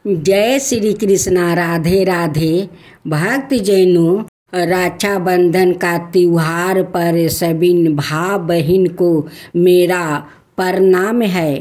जय श्री कृष्णा। राधे राधे। भक्त जैनों, रक्षाबंधन का त्योहार पर सभी भाई बहन को मेरा प्रणाम है।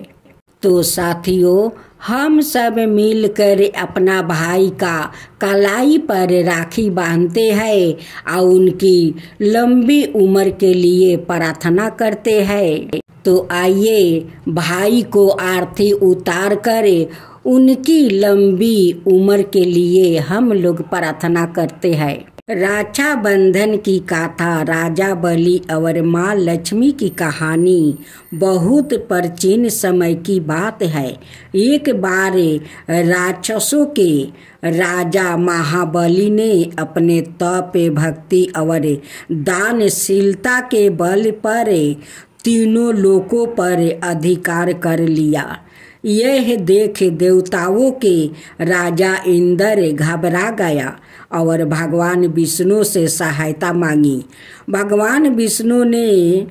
तो साथियों, हम सब मिलकर अपना भाई का कलाई पर राखी बांधते हैं और उनकी लंबी उम्र के लिए प्रार्थना करते हैं। तो आइए भाई को आरती उतार कर उनकी लंबी उम्र के लिए हम लोग प्रार्थना करते हैं। रक्षाबंधन की गाथा राजा बलि और माँ लक्ष्मी की कहानी बहुत प्राचीन समय की बात है। एक बार राक्षसों के राजा महाबली ने अपने तप, भक्ति और दानशीलता के बल पर तीनों लोकों पर अधिकार कर लिया। यह देख देवताओं के राजा इंद्र घबरा गया और भगवान विष्णु से सहायता मांगी। भगवान विष्णु ने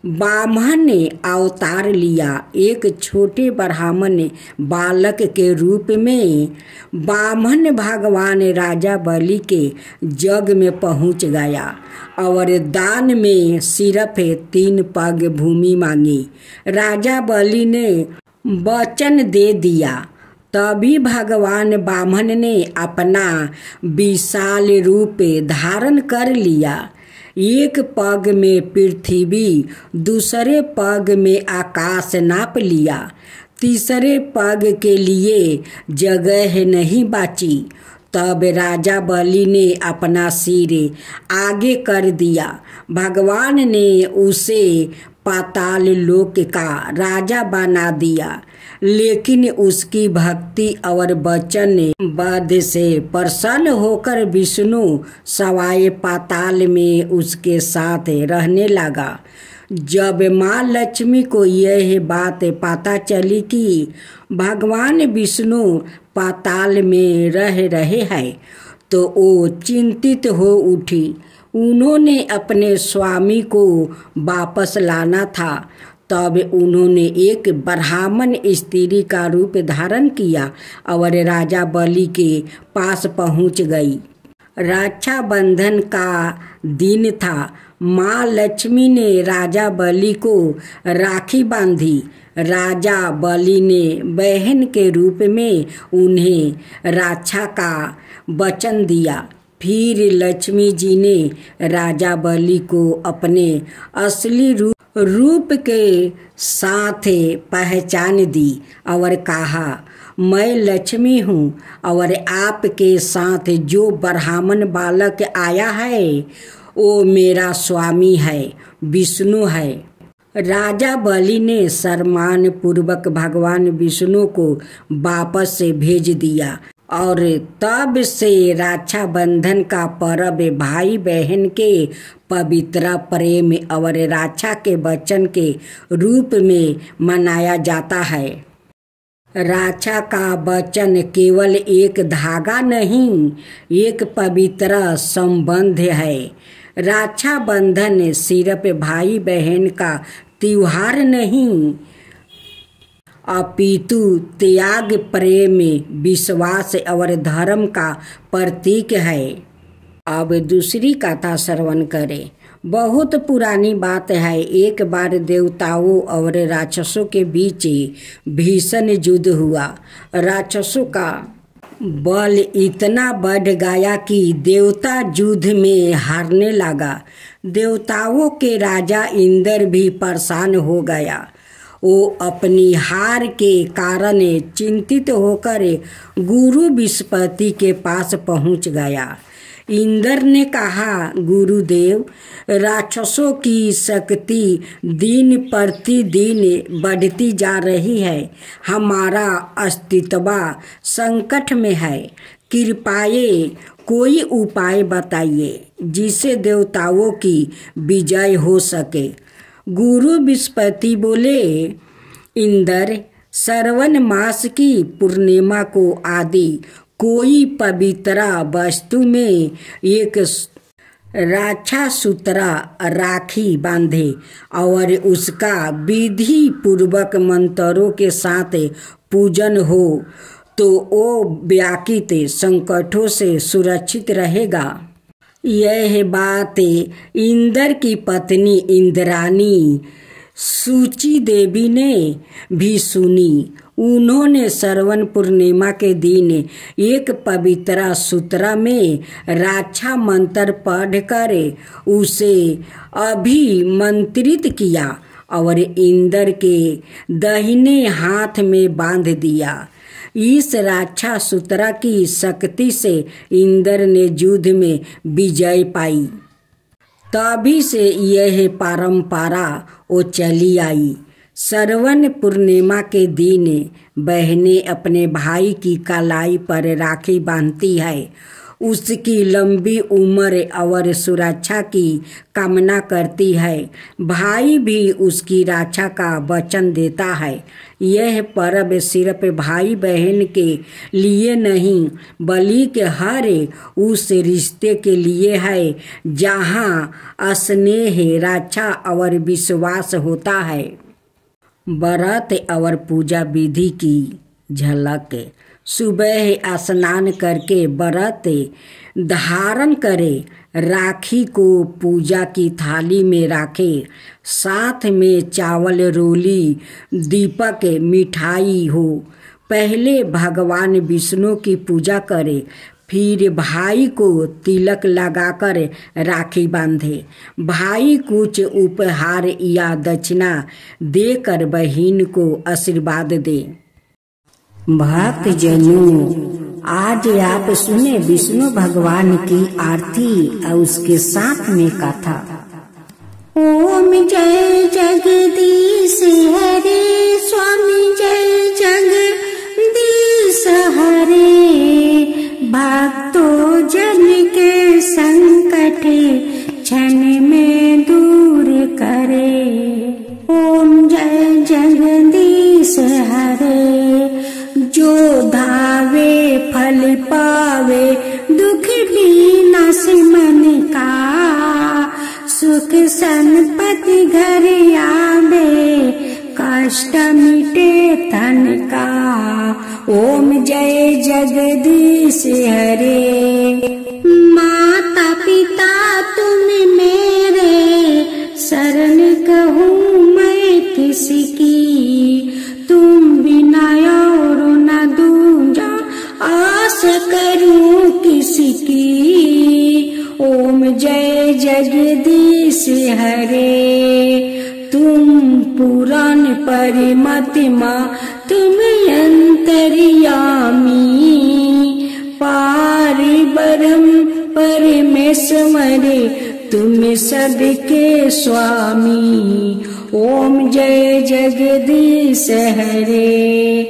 ब्राह्मण अवतार लिया। एक छोटे ब्राह्मण बालक के रूप में ब्राह्मण भगवान राजा बलि के जग में पहुंच गया और दान में सिर्फ 3 पग भूमि मांगी। राजा बलि ने वचन दे दिया। तभी भगवान ब्राह्मण ने अपना विशाल रूप धारण कर लिया। एक पग में पृथ्वी, दूसरे पग में आकाश नाप लिया। तीसरे पग के लिए जगह नहीं बची। तब राजा बलि ने अपना सिर आगे कर दिया। भगवान ने उसे पाताल लोक का राजा बना दिया, लेकिन उसकी भक्ति और वचन बद से प्रसन्न होकर विष्णु सवाए पाताल में उसके साथ रहने लगा। जब माँ लक्ष्मी को यह बात पता चली कि भगवान विष्णु पाताल में रह रहे हैं, तो वो चिंतित हो उठी। उन्होंने अपने स्वामी को वापस लाना था। तब उन्होंने एक ब्राह्मण स्त्री का रूप धारण किया और राजा बलि के पास पहुंच गई। रक्षाबंधन का दिन था। माँ लक्ष्मी ने राजा बलि को राखी बांधी। राजा बलि ने बहन के रूप में उन्हें रक्षा का वचन दिया। फिर लक्ष्मी जी ने राजा बलि को अपने असली रूप के साथ पहचान दी और कहा, मैं लक्ष्मी हूँ और आपके साथ जो ब्राह्मण बालक आया है वो मेरा स्वामी है, विष्णु है। राजा बलि ने सम्मान पूर्वक भगवान विष्णु को वापस से भेज दिया और तब से रक्षाबंधन का पर्व भाई बहन के पवित्र प्रेम और रक्षा के वचन के रूप में मनाया जाता है। रक्षा का वचन केवल एक धागा नहीं, एक पवित्र संबंध है। रक्षाबंधन सिर्फ भाई बहन का त्योहार नहीं, अपितु त्याग, प्रेम, विश्वास और धर्म का प्रतीक है। अब दूसरी कथा श्रवण करें। बहुत पुरानी बात है। एक बार देवताओं और राक्षसों के बीच भीषण युद्ध हुआ। राक्षसों का बल इतना बढ़ गया कि देवता युद्ध में हारने लगा। देवताओं के राजा इंद्र भी परेशान हो गया। वो अपनी हार के कारण चिंतित होकर गुरु बृहस्पति के पास पहुंच गया। इंद्र ने कहा, गुरुदेव, राक्षसों की शक्ति दिन प्रतिदिन बढ़ती जा रही है। हमारा अस्तित्व संकट में है। कृपया कोई उपाय बताइए जिससे देवताओं की विजय हो सके। गुरु बृहस्पति बोले, इंद्र, श्रावण मास की पूर्णिमा को आदि कोई पवित्र वस्तु में एक रक्षा सूत्र राखी बांधे और उसका विधि पूर्वक मंत्रों के साथ पूजन हो तो वो व्याकित संकटों से सुरक्षित रहेगा। यह बात इंद्र की पत्नी इंद्राणी सूची देवी ने भी सुनी। उन्होंने श्रवण पूर्णिमा के दिन एक पवित्र सूत्र में रक्षा मंत्र पढ़कर उसे अभिमंत्रित किया और इंद्र के दाहिने हाथ में बांध दिया। इस रक्षा सूत्र की शक्ति से इंद्र ने युद्ध में विजय पाई। तभी से यह परंपरा वो चली आई। श्रवण पूर्णिमा के दिन बहनें अपने भाई की कलाई पर राखी बांधती है। उसकी लंबी उम्र और सुरक्षा की कामना करती है। भाई भी उसकी रक्षा का वचन देता है। यह पर्व सिर्फ भाई बहन के लिए नहीं बल्कि हर उस रिश्ते के लिए है जहाँ स्नेह, रक्षा और विश्वास होता है। व्रत और पूजा विधि की झलक। सुबह स्नान करके व्रत धारण करे, राखी को पूजा की थाली में रखे, साथ में चावल, रोली, दीपक, मिठाई हो। पहले भगवान विष्णु की पूजा करे, फिर भाई को तिलक लगाकर राखी बांधे। भाई कुछ उपहार या दक्षिणा देकर बहन को आशीर्वाद दे। भक्त जनों, आज आप सुने विष्णु भगवान की आरती और उसके साथ में कथा। ओम जय जगदीश हरे, स्वामी जय जगदीश हरे। भक्तों जन के संकट क्षण में दूर करे। ओम जय जगदीश हरे। जो धावे फल पावे, दुख विनाश मन का। सुख संपत्ति घर आवे, कष्ट मिटे तन का। ओम जय जगदीश हरे। माता पिता तुम मेरे, शरण कहूँ मैं किसकी। तुम बिना और न दूजा, आस करूं किसकी। ओम जय जगदीश हरे। तुम पुराण परिमतिमा, तुम अंतर्यामी। पार ब्रह्म परमेश्वर, तुम सबके स्वामी। ओम जय जगदीश हरे।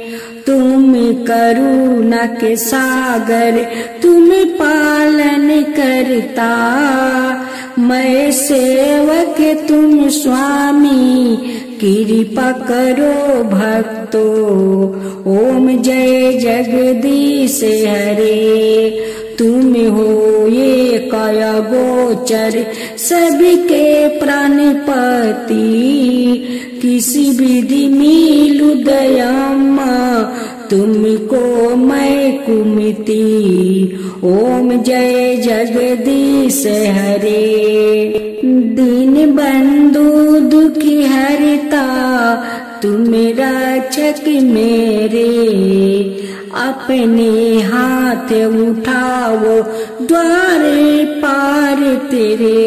तुम करुणा के सागर, तुम पालन करता। मैं सेवक तुम स्वामी, कृपा करो भक्तो। ओम जय जगदीश हरे। तुम हो ये काया गोचर, सबके प्राणपति। किसी विधि मिलू दयामा, तुमको मैं कुमति। ओम जय जगदीश हरे। दीन बंधु दुखी हरता, तुम रक्षक मेरे। अपने हाथ उठाओ, द्वार पार तेरे।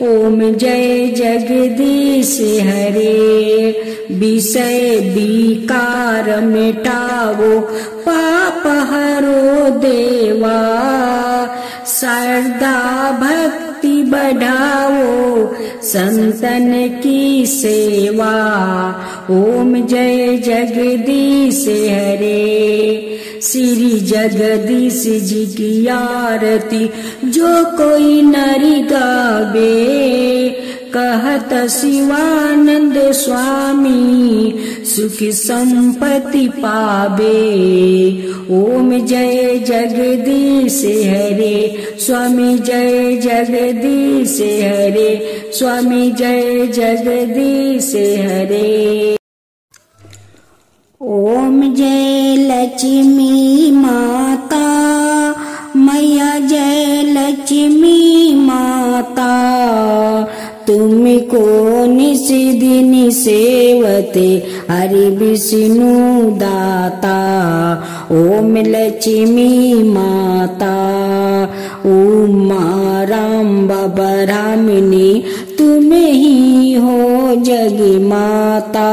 ओम जय जगदीश हरे। विषय विकार मिटाओ, पाप हरो देवा। श्रद्धा भक्ति बढ़ाओ, संतन की सेवा। ओम जय जगदीश हरे। श्री जगदीश जी की आरती जो कोई नर गावे। कहत शिवानंद स्वामी, सुख संपत्ति पावे। ओम जय जगदीश हरे। स्वामी जय जगदीश हरे। स्वामी जय जगदीश हरे। ओम जय लक्ष्मी माता, मैया जय लक्ष्मी माता, तुमको निस दिन सेवते हरि विष्णु दाता। ओम लक्ष्मी माता, उमा राम ब्रह्मणी तुम ही हो जग माता।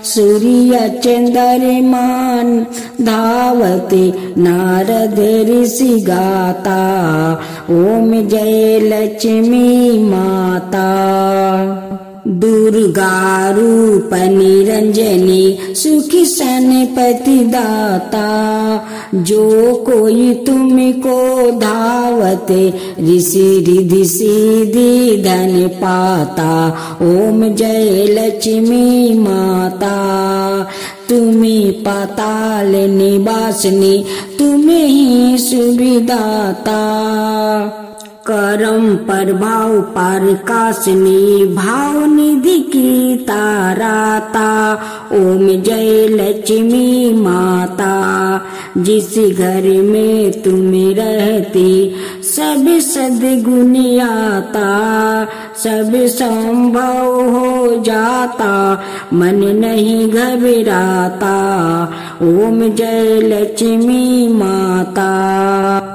सूर्य चंद्रमान धावते नारद ऋषि गाता। ओम जय लक्ष्मी माता। दुर्गा रूप निरंजनी सुखी सनपति दाता। जो कोई तुमको धावते ऋषि रिधि सिद्धि धन पाता। ओम जय लक्ष्मी माता, तुम्हें पाताल निवासिनी तुम्हें ही सुविदाता। करम प्रभाव प्रकाशनी भाव निधि की ताराता। ओम जय लक्ष्मी माता, जिस घर में तुम रहती सब सद्गुण आता। सब संभव हो जाता मन नहीं घबराता। ओम जय लक्ष्मी माता,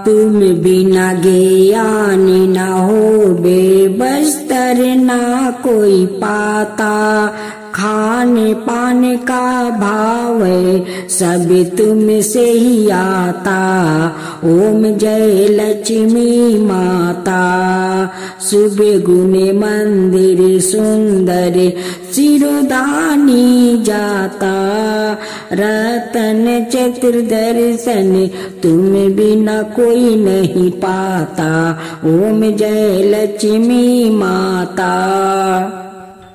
तुम बिना ज्ञान न हो बेबस्तर ना कोई पाता। खाने पाने का भाव सब तुम से ही आता। ओम जय लक्ष्मी माता, सुबह गुने मंदिर सुंदर सिरोधानी जाता। रतन चतुर्दर्शन तुम बिना कोई नहीं पाता। ओम जय लक्ष्मी माता,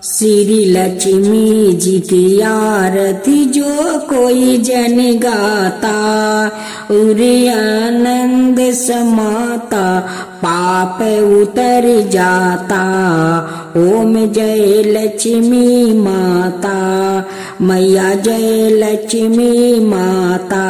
श्री लक्ष्मी जी की आरती जो कोई जन गाता। उरे आनंद समाता पाप उतर जाता। ओम जय लक्ष्मी माता, मैया जय लक्ष्मी माता।